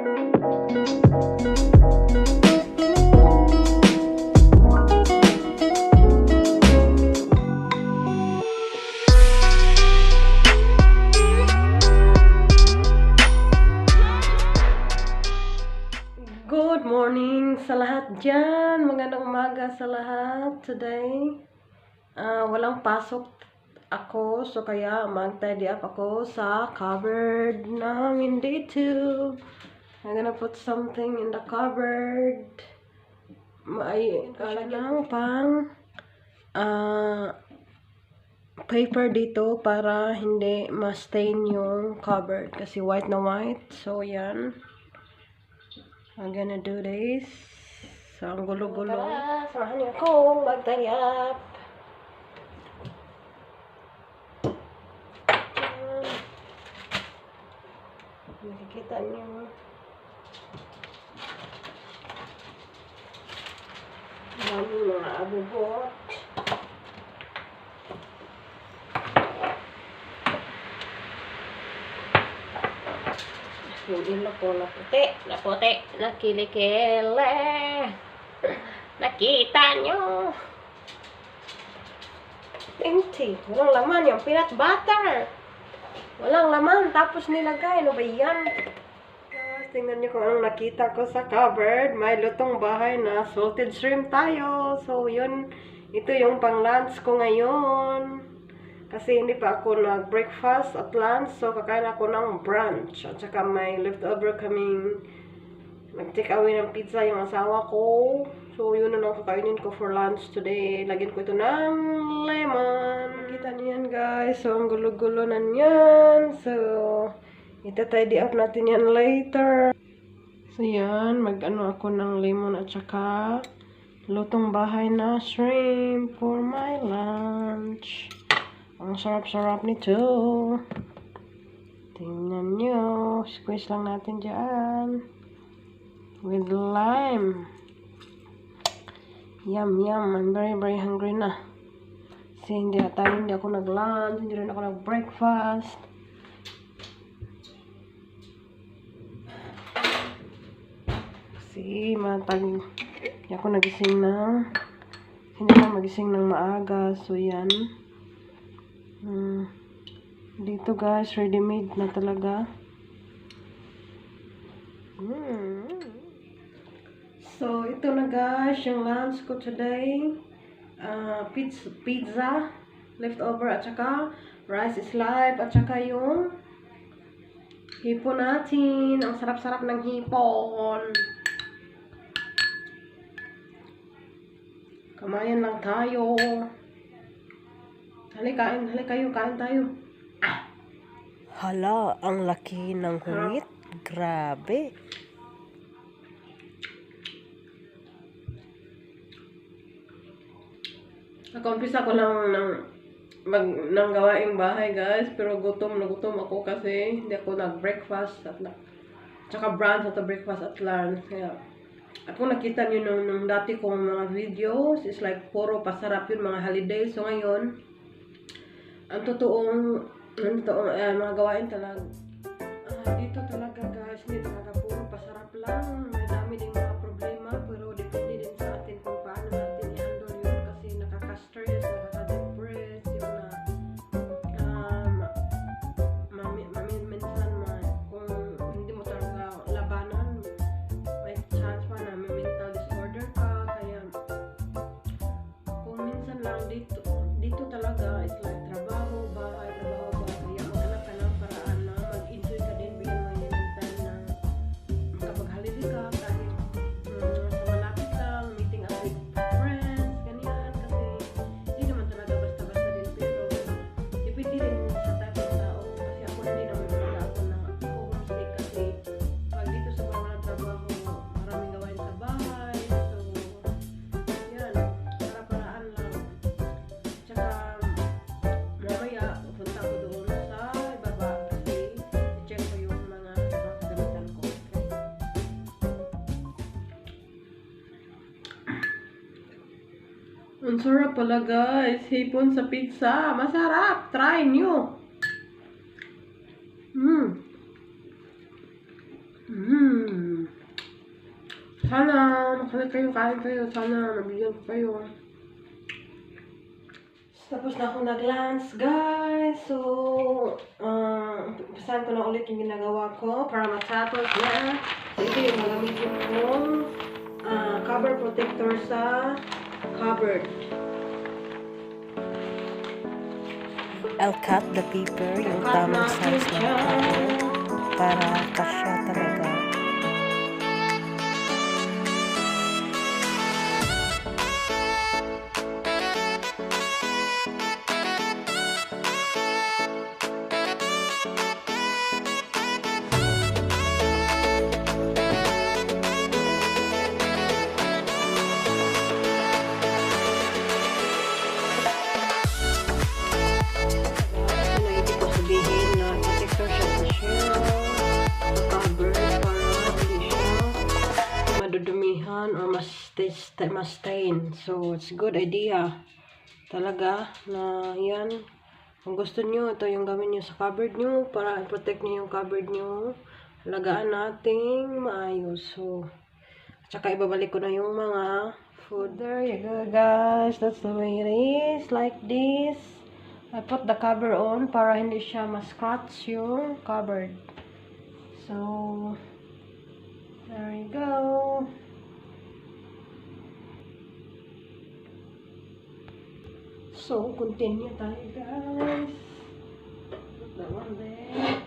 Good morning sa lahat dyan. Magandang umaga sa lahat. Today, walang pasok ako. So, kaya mag-tidy up ako sa cupboard namin dito. I'm gonna put something in the cupboard. Lalagyan pang paper dito para hindi ma-stain yung cupboard. Kasi white na white. So, yan. I'm gonna do this. So, ang gulo-gulo. Samahan niyo akong mag-tidy up. Nakikita niyo. Yan yung mga abubot. Hindi na po naputi, nakilikele. Nakita nyo. Empty. Walang laman yung peanut butter. Walang laman. Tapos nilagay. Ano ba yan? Tingnan nyo kung anong nakita ko sa cupboard. May lutong bahay na salted shrimp tayo. So, yun. Ito yung pang lunch ko ngayon. Kasi hindi pa ako nag-breakfast at lunch. So, kakain ako ng brunch. At saka may leftover kaming nag-take away ng pizza yung asawa ko. So, yun na lang kakainin ko for lunch today. Lagyan ko ito ng lemon. Kita niyo yan, guys. So, ang gulo-gulo na yan. So, ita-tidy up natin yan later. So, yan. Mag-ano ako ng lemon at saka lutong bahay na shrimp for my lunch. Ang sarap-sarap nito. Tingnan nyo. Squeeze lang natin dyan. With lime. Yum, yum. I'm very, very hungry na. Kasi hindi ako nag-lunch. Hindi rin ako nag-breakfast. Kasi hindi ako nagising na. Hindi ako magising ng maaga. So, yan. Dito guys, ready-made na talaga. So, ito na guys, yung lunch ko today. Pizza, leftover, at saka rice is life, at saka yung hipon natin. Ang sarap-sarap ng hipon. Kamayan lang tayo. Halika kayo, kain tayo. Hala, ang laki ng hungit. Grabe. Nag-umpisa ko lang ng gawaing bahay, guys. Pero gutom ako kasi hindi ako nag-breakfast at tsaka brunch at breakfast at lunch. Kaya ako nakita niyo nung dati kong mga videos is like puro pasarap yun, mga holiday. So ngayon, ang totoong mga gawain talaga dito talaga guys, hindi talaga puro pasarap lang. May dami din mga problema, pero depende din sa atin kung paano natin i-handle yun. Kasi nakaka-stress, nakaka-depress yung minsan kung hindi mo talaga labanan, may chance pa na may mental disorder ka. Kaya kung minsan lang dito talaga it's like trabaho, bahay. Kaya maghanap ka ng paraan na mag-enjoy ka din bilang may time na makapag-holiday ka kahit sa malapit lang, meeting up with friends, ganyan. Kasi hindi naman talaga basta-basta din, pero depende rin sa type ng tao. Kasi ako hindi naman talaga ako na homesick kasi pag dito sa mga trabaho, maraming gawain sa bahay. So, yan, para-paraan lang. Tsaka mamaya pupunta ko doon sa ibaba kasi i-check ko yung mga kagamitan ko. Okay? Ang sarap pala guys, hipon sa pizza. Masarap, try nyo. Sana makalit kayo, kain kayo. Sana nabigyan ko kayo. Tapos na ako nag-lunch, guys. So, basahan ko na ulit yung ginagawa ko para matapos na. So, ito yung gagamitin kong cover protector sa cupboard. I'll cut the paper, yung tamang size ng paper, para kasya talaga. Mas stain. So, it's a good idea. Talaga na yan. Kung gusto nyo, ito yung gawin nyo sa cupboard nyo para i-protect nyo yung cupboard nyo. Lagaan nating maayos. So, tsaka ibabalik ko na yung mga food. There you go, guys. That's the way it is. Like this. I put the cover on para hindi siya ma-scratch yung cupboard. So, there you go. So, continue tayo, guys. Put that one there.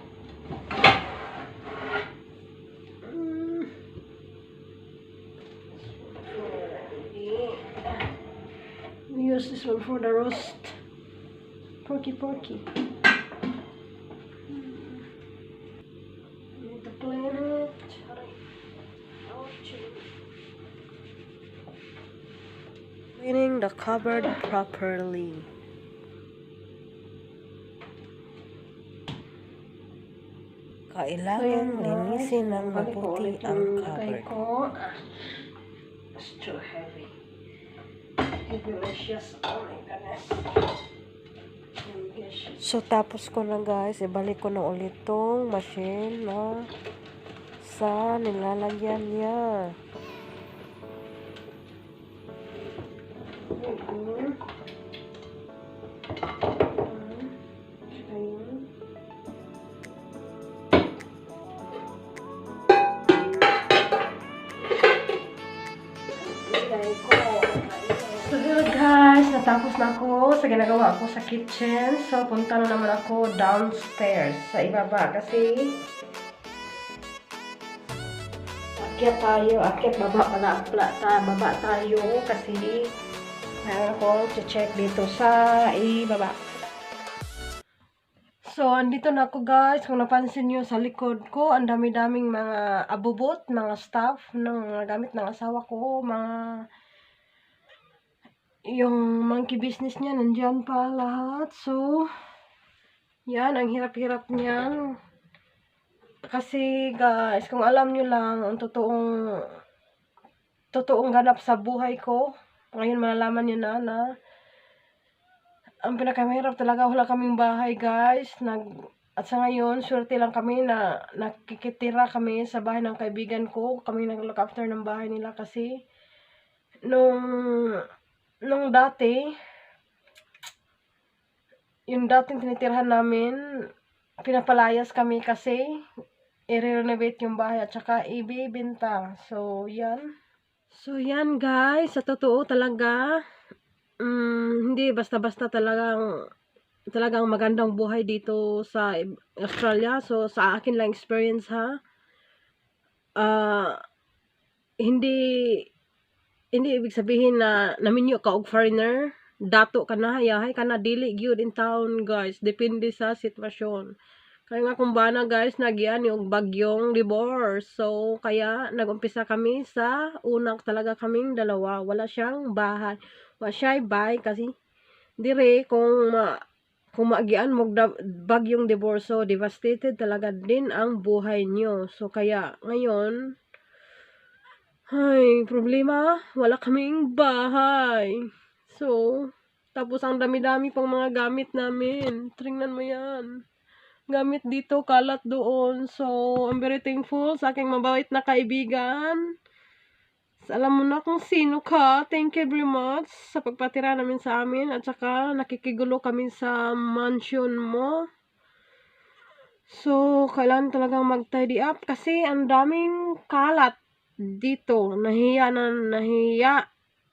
We use this one for the roast. Porky. Need to clean it. Cleaning the cupboard properly. Kailangan linisin ng mabuti ang cupboard. It's too heavy. Delicious. Oh my goodness. So, tapos ko na, guys, ibalik ko na ulit tong machine na sa nilalagyan niya. So hello guys, natapos na ako sa ginagawa ko sa kitchen. So punta na naman ako downstairs sa ibaba kasi baba tayo kasi mayroon akong check dito sa ibaba. So, andito na ako guys. Kung napansin nyo sa likod ko, ang dami-daming mga abubot, mga stuff ng gamit ng asawa ko, yung monkey business niya, nandyan pa lahat. So, yan, ang hirap-hirap niyan. Kasi guys, kung alam nyo lang, ang totoong ganap sa buhay ko, ngayon malalaman nyo na ang pinakamahirap talaga, wala kaming bahay guys. At sa ngayon, swerte lang kami na nakikitira kami sa bahay ng kaibigan ko. Kami nag-look after ng bahay nila kasi nung dati, yung dating tinitirhan namin, pinapalayas kami kasi i-renovate yung bahay at saka ibibenta. So, yan. So, yan guys. Sa totoo talaga, hindi basta-basta talagang magandang buhay dito sa Australia. So, sa akin lang experience ha. Hindi ibig sabihin na naminyo ka og foreigner, dato ka na, hayahay ka na, dili gyud in town guys. Depende sa sitwasyon. Kaya nga kung bana guys, nagyan yung bagyong divorce. So, kaya nagumpisa kami sa unang talaga kaming dalawa. Wala siyang bahay. Wala siya bahay kasi dire kung maagian mo bagyong divorce, so devastated talaga din ang buhay nyo. So, kaya ngayon, ay, problema, wala kaming bahay. So, tapos ang dami-dami pang mga gamit namin. Tingnan mo yan. Gamit dito, kalat doon. So, I'm very thankful sa aking mabait na kaibigan Alam mo na kung sino ka. Thank you very much sa pagpatira namin sa amin. At saka nakikigulo kami sa mansion mo. So, kailangan talagang mag-tidy up kasi ang daming kalat dito. Nahiya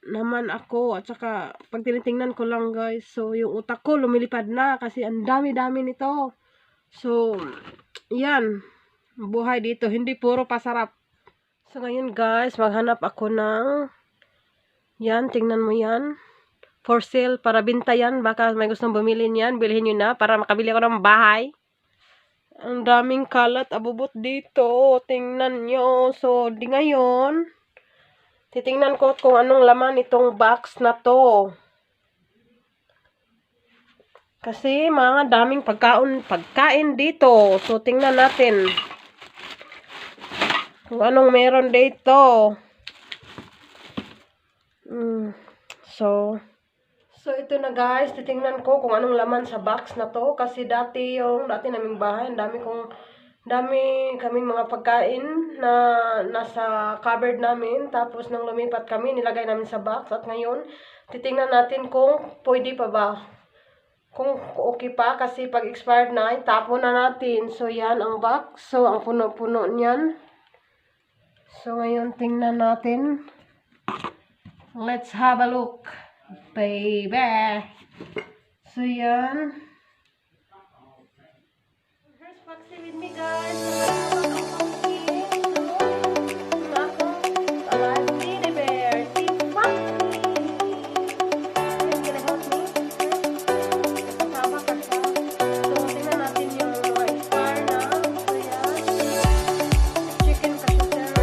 naman ako. At saka, pag tinitingnan ko lang guys, so yung utak ko lumilipad na kasi ang dami-dami nito. So, yan. Buhay dito. Hindi puro pasarap. So, ngayon guys, maghanap ako ng yan, tingnan mo yan. For sale, para binta yan. Baka may gustong bumili niyan. Bilhin nyo na para makabili ako ng bahay. Ang daming kalat abubot dito. Tingnan nyo. So, di ngayon, titingnan ko kung anong laman itong box na to. Kasi mga daming pagkain dito. So, tingnan natin kung anong meron dito. So ito na guys, titingnan ko kung anong laman sa box na to. Kasi dati naming bahay, dami kaming mga pagkain na nasa cupboard namin. Tapos nang lumipat kami, nilagay namin sa box. At ngayon, titingnan natin kung pwede pa ba. Kung okay pa, kasi pag expired na, itapon na natin. So yan ang box. So ang puno-puno niyan. So ngayon, tingnan natin. Let's have a look, baby. So yan. Here's Foxy with me, guys. Alive teddy bear. Si Foxy. He's gonna help me. Kasama ka siya. So tingnan natin yung mga expire na. So yan. Chicken cacciatore.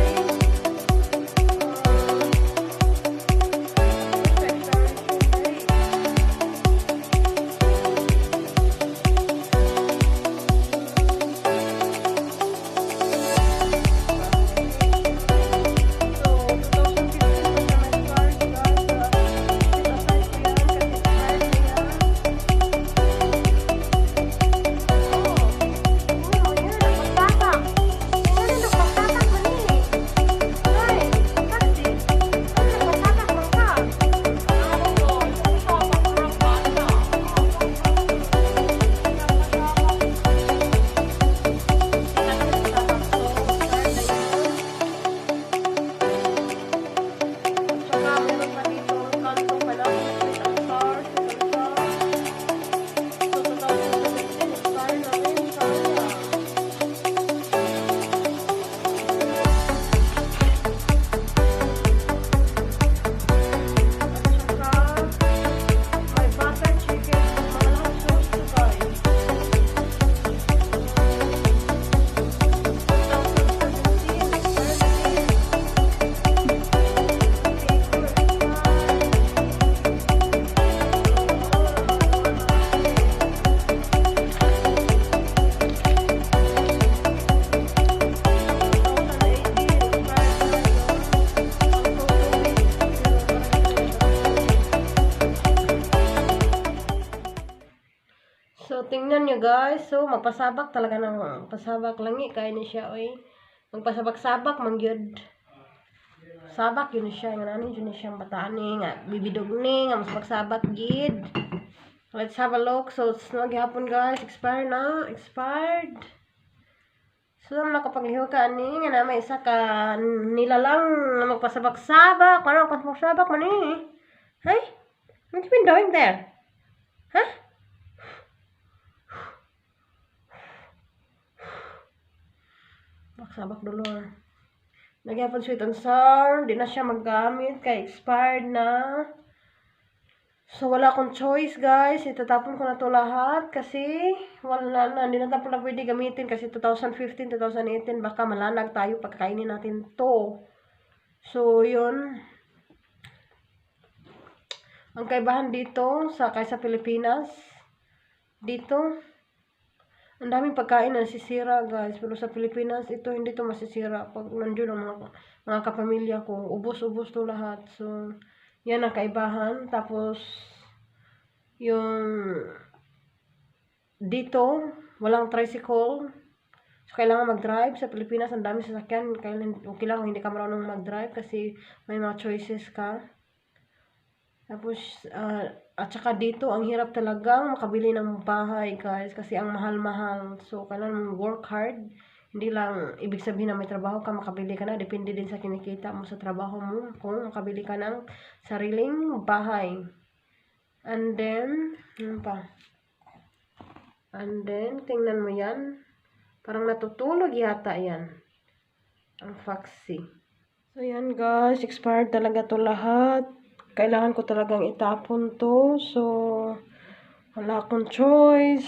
So, tingnan nyo guys. So, magpasabak talaga ng pasabak langi. Kaya ni siya, oy. Magpasabak-sabak, mangyod. Sabak, yun siya. Nga nanin, yun siya bataan ni. Nga, bibidog ni. Nga, mas magsabak, gid. Let's have a look. So, nagyapon guys. Expired na. Expired. So, nakapagliho ka ni. Nga na, may isa ka nilalang na magpasabak-sabak. Ano, magpasabak man eh. Hey? What you been doing there? Huh? Sabak dulu. Nagyapon sweet and sour. Di na siya maggamit. Kaya expired na. So, wala akong choice, guys. Itatapon ko na to lahat. Kasi, wala na. Hindi na tayo pala pwede gamitin. Kasi 2015, 2018, baka malanag tayo pagkainin natin to. So, yun. Ang kaibahan dito, kaysa Pilipinas, dito, ang daming pagkain na nasisira, guys. Pero sa Pilipinas, ito hindi to masisira. Pag nandiyon ang mga kapamilya ko, ubos-ubos to lahat. So, yan ang kaibahan. Tapos, yung dito, walang tricycle. So, kailangan mag-drive. Sa Pilipinas, ang dami sasakyan. Okay lang kung hindi ka marunong mag-drive kasi may mga choices ka. Tapos, at saka dito, ang hirap talagang makabili ng bahay, guys. Kasi ang mahal-mahal. So, kailangan work hard. Hindi lang ibig sabihin na may trabaho ka, makabili ka na. Depende din sa kinikita mo sa trabaho mo kung makabili ka ng sariling bahay. And then, ano pa? And then, tingnan mo yan. Parang natutulog yata yan. Ang faxi. So, yan guys. Expired talaga to lahat. Kailangan ko talagang itapon to. So, wala akong choice.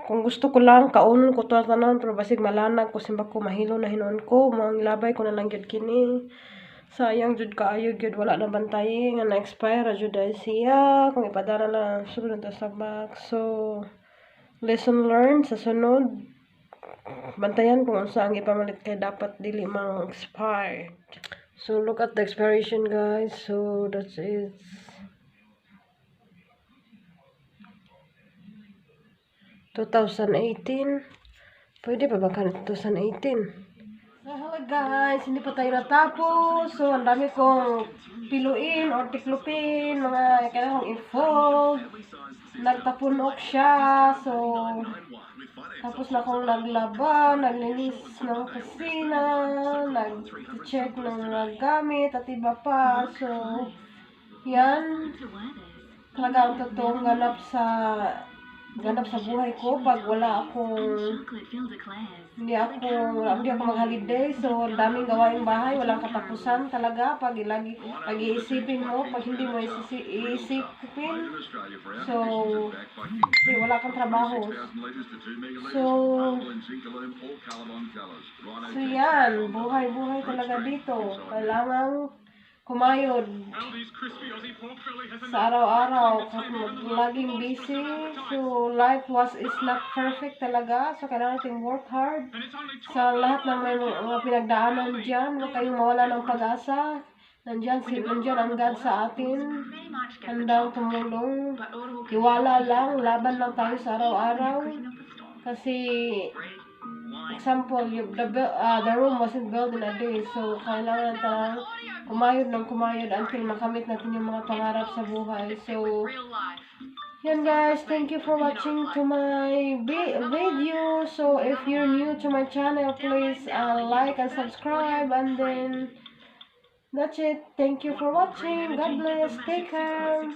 Kung gusto ko lang, kaunon ko to tanan. Pero basig malanag ko. Simba ko mahilo na hinon ko. Mga labay ko na lang yun kini. Sayang jud kaayo gyud wala na bantay nga na-expire jud ay siya kung ipadara lang sulod na sa box. So lesson learned sa sunod bantayan kung unsa ang ipamalit kay dapat dili mang expired. So look at the expiration guys. So that's it. (2018) Pwede pa ba ka 2018? Hello guys, hindi pa tayo natapos. So, ang dami kong piluin or tiklupin, mga kailangan kong i-fold. Nagtapunok siya. So, tapos na akong naglaba, naglinis ng kusina, nag-check ng mga gamit at iba pa. So, yan. Talaga ang totoong ganap sa buhay ko pag wala akong hindi ako mag-holiday. So daming gawaing bahay, walang katapusan talaga pag iisipin mo, pag hindi mo iisipin. So wala kang trabaho. So yan, buhay talaga dito. Kailangan kumayod sa araw-araw, laging busy. So life is not perfect talaga. So kailangan natin work hard sa lahat ng may mga pinagdaanan dyan. Huwag kayong mawala ng pag-asa. Nandyan ang God sa atin, handang tumulong. Tiwala lang, laban lang tayo sa araw-araw. Kasi example, the room wasn't built in a day. So, kailangan tayo kumayod until makamit natin yung mga pangarap sa buhay. So, yan guys, thank you for watching to my video. So, if you're new to my channel, please like and subscribe. And then, that's it. Thank you for watching. God bless. Take care.